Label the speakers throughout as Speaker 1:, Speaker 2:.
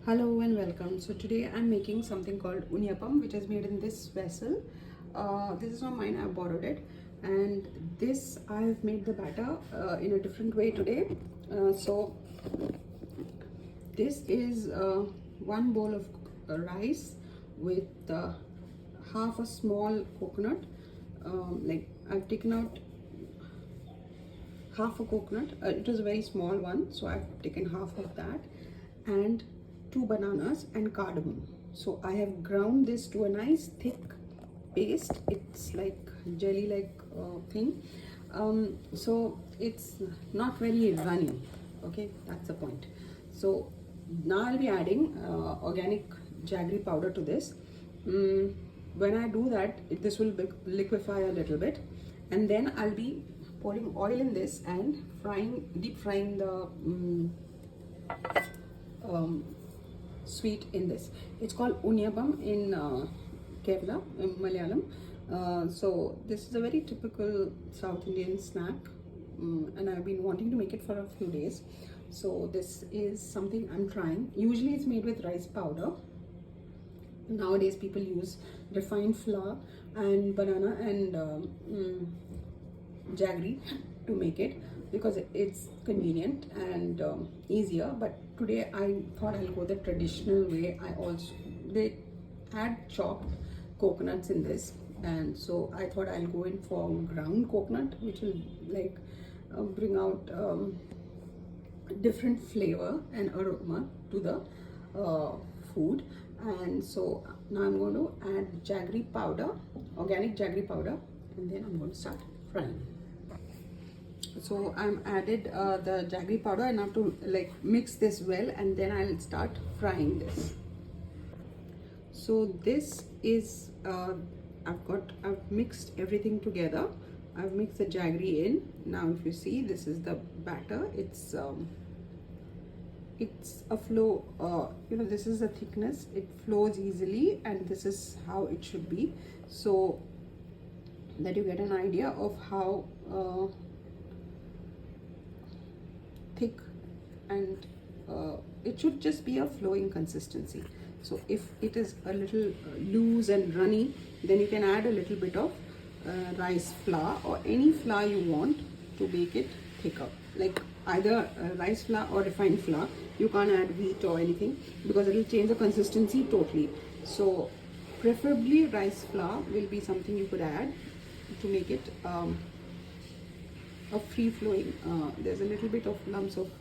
Speaker 1: Hello and welcome. So today I'm making something called Unniappam, which is made in this vessel. This is not mine, I borrowed it. And this I've made the batter in a different way today. So this is one bowl of rice with half a small coconut. Like I've taken out half a coconut. It was a very small one, so I've taken half of that, and 2 bananas and cardamom. So I have ground this to a nice thick paste. It's like jelly like thing. So it's not very runny. Okay, that's the point. So now I'll be adding organic jaggery powder to this. When I do that, this will liquefy a little bit, and then I'll be pouring oil in this and deep frying the sweet in this. It's called Unniappam in Kerala, in Malayalam. So this is a very typical South Indian snack, and I've been wanting to make it for a few days. So this is something I'm trying. Usually it's made with rice powder. Nowadays people use refined flour and banana and jaggery to make it because it's convenient and easier. But today I thought I'll go the traditional way. They add chopped coconuts in this, and so I thought I'll go in for ground coconut, which will like bring out different flavor and aroma to the food. And so now I'm going to add jaggery powder, organic jaggery powder, and then I'm going to start frying. So I'm added the jaggery powder, and I have to like mix this well, and then I'll start frying this. So this is I've mixed everything together. I've mixed the jaggery in. Now if you see, this is the batter. It's a flow, this is the thickness. It flows easily, and this is how it should be, so that you get an idea of how thick, and it should just be a flowing consistency. So if it is a little loose and runny, then you can add a little bit of rice flour or any flour you want to make it thicker, like either rice flour or refined flour. You can't add wheat or anything because it will change the consistency totally. So preferably rice flour will be something you could add to make it a free flowing. There's a little bit of lumps of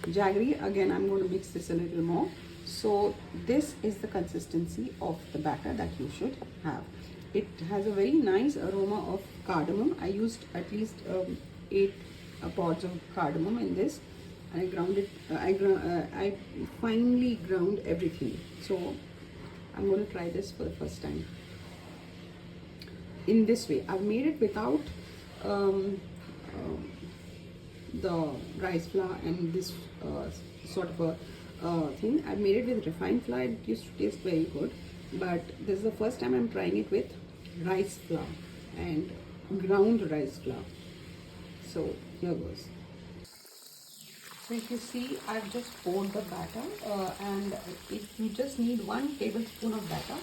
Speaker 1: jaggery. Again, I'm going to mix this a little more. So this is the consistency of the batter that you should have. It has a very nice aroma of cardamom. I used at least 8 pods of cardamom in this, and I ground it. I finely ground everything. So I'm going to try this for the first time in this way. I've made it without the rice flour and this sort of a thing. I've made it with refined flour. It used to taste very good, but this is the first time I'm trying it with rice flour and ground rice flour. So here goes. So if you see, I've just poured the batter, and you just need 1 tablespoon of batter.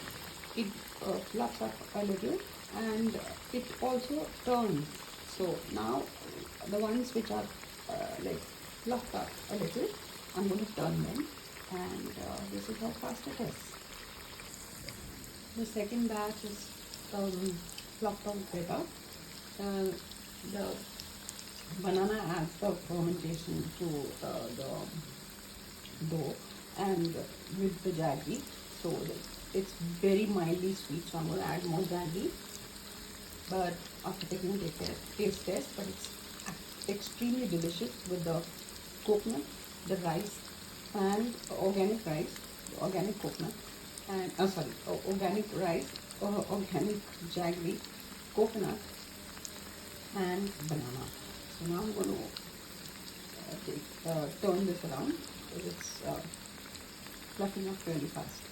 Speaker 1: It fluffs up a little, and it also turns. So now the ones which are like fluffed up a little, I'm going to turn them, and this is how fast it is. The second batch is fluffed up better. The banana adds the fermentation to the dough, and with the jaggery, so it's very mildly sweet. So I'm going to add more jaggery, but after taking a taste test, but it's extremely delicious with the coconut, the rice, and organic rice, organic coconut, and organic rice, organic jaggery, coconut, and banana. So now I'm going to turn this around because it's fluffing up really fast.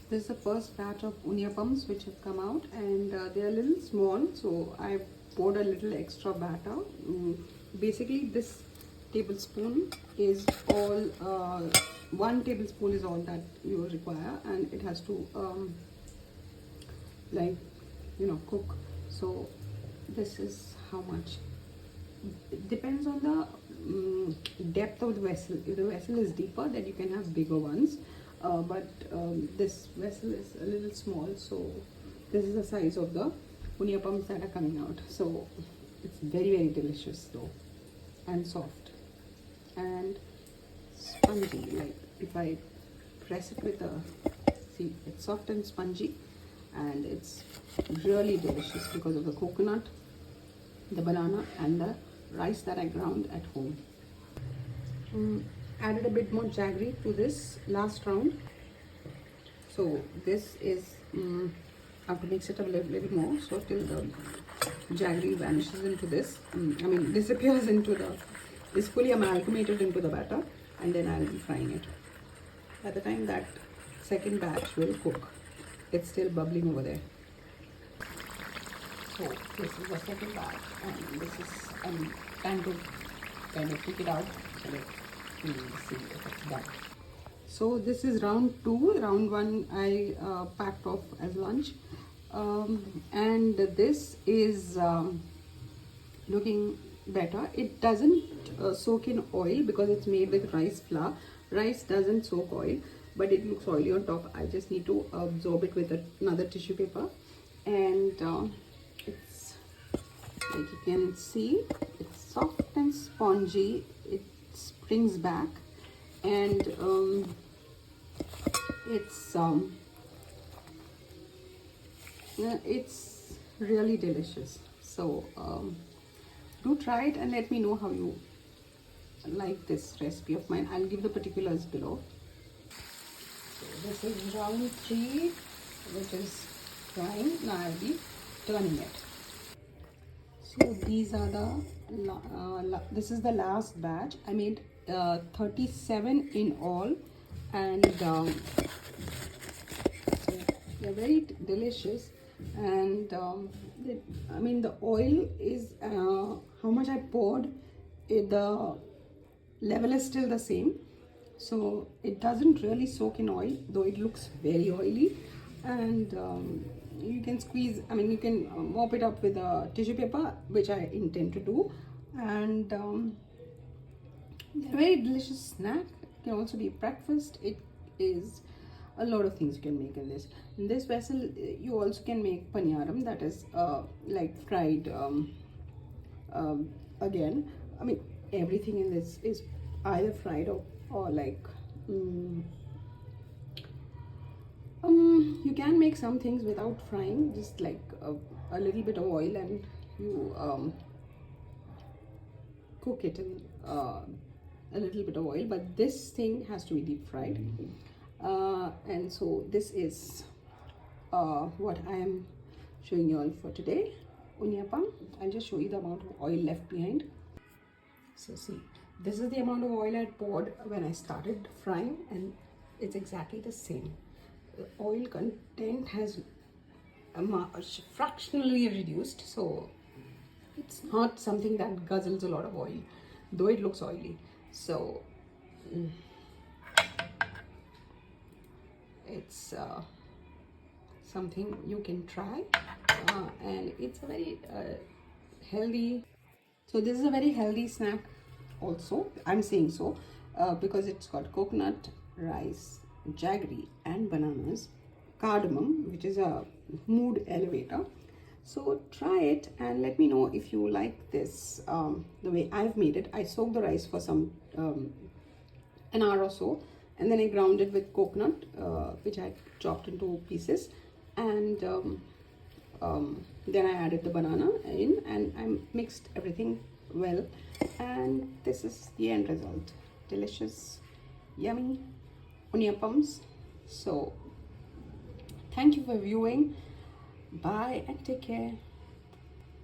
Speaker 1: This is the first batch of Unniappams which have come out, and they are a little small, so I poured a little extra batter. Basically this tablespoon is all 1 tablespoon is all that you require, and it has to like, you know, cook. So this is how much. It depends on the depth of the vessel. If the vessel is deeper, then you can have bigger ones, but this vessel is a little small, so this is the size of the unniappams that are coming out. So it's very delicious though, and soft and spongy. Like if I press it with a, see, it's soft and spongy, and it's really delicious because of the coconut, the banana, and the rice that I ground at home. Added a bit more jaggery to this last round. So this is I have to mix it a little more, so till the jaggery vanishes into this, I mean disappears into the, is fully amalgamated into the batter, and then I'll be frying it. By the time that second batch will cook, it's still bubbling over there. So this is the second batch, and this is time to kind of pick it out so that we see if it's done. So this is round 2. Round 1 I packed off as lunch, and this is looking better. It doesn't soak in oil because it's made with rice flour. Rice doesn't soak oil, but it looks oily on top. I just need to absorb it with another tissue paper, and it's, like you can see, it's soft and spongy. It springs back, and it's really delicious. So do try it and let me know how you like this recipe of mine. I'll give the particulars below. So this is round 3, which is frying. Now I'll be turning it. So these are the this is the last batch. I made 37 in all, and they're very delicious. And I mean, the oil is how much I poured, the level is still the same, so it doesn't really soak in oil, though it looks very oily. And you can squeeze, I mean, you can mop it up with a tissue paper, which I intend to do. And a very delicious snack. It can also be breakfast. It is a lot of things you can make in this. In this vessel, you also can make paniyaram, that is like fried. Again, I mean, everything in this is either fried or like you can make some things without frying, just like a little bit of oil, and you cook it in a little bit of oil, but this thing has to be deep fried. And so this is what I am showing you all for today. Unniappam. I'll just show you the amount of oil left behind. So see, this is the amount of oil I poured when I started frying, and it's exactly the same. The oil content has fractionally reduced, so it's not something that guzzles a lot of oil, though it looks oily. So it's something you can try, and it's a very healthy. So this is a very healthy snack also. I'm saying so because it's got coconut, rice, jaggery, and bananas, cardamom, which is a mood elevator. So try it and let me know if you like this the way I've made it. I soaked the rice for some an hour or so, and then I ground it with coconut, which I chopped into pieces, and then I added the banana in, and I mixed everything well, and this is the end result. Delicious, yummy unniappams. So thank you for viewing. Bye and take care.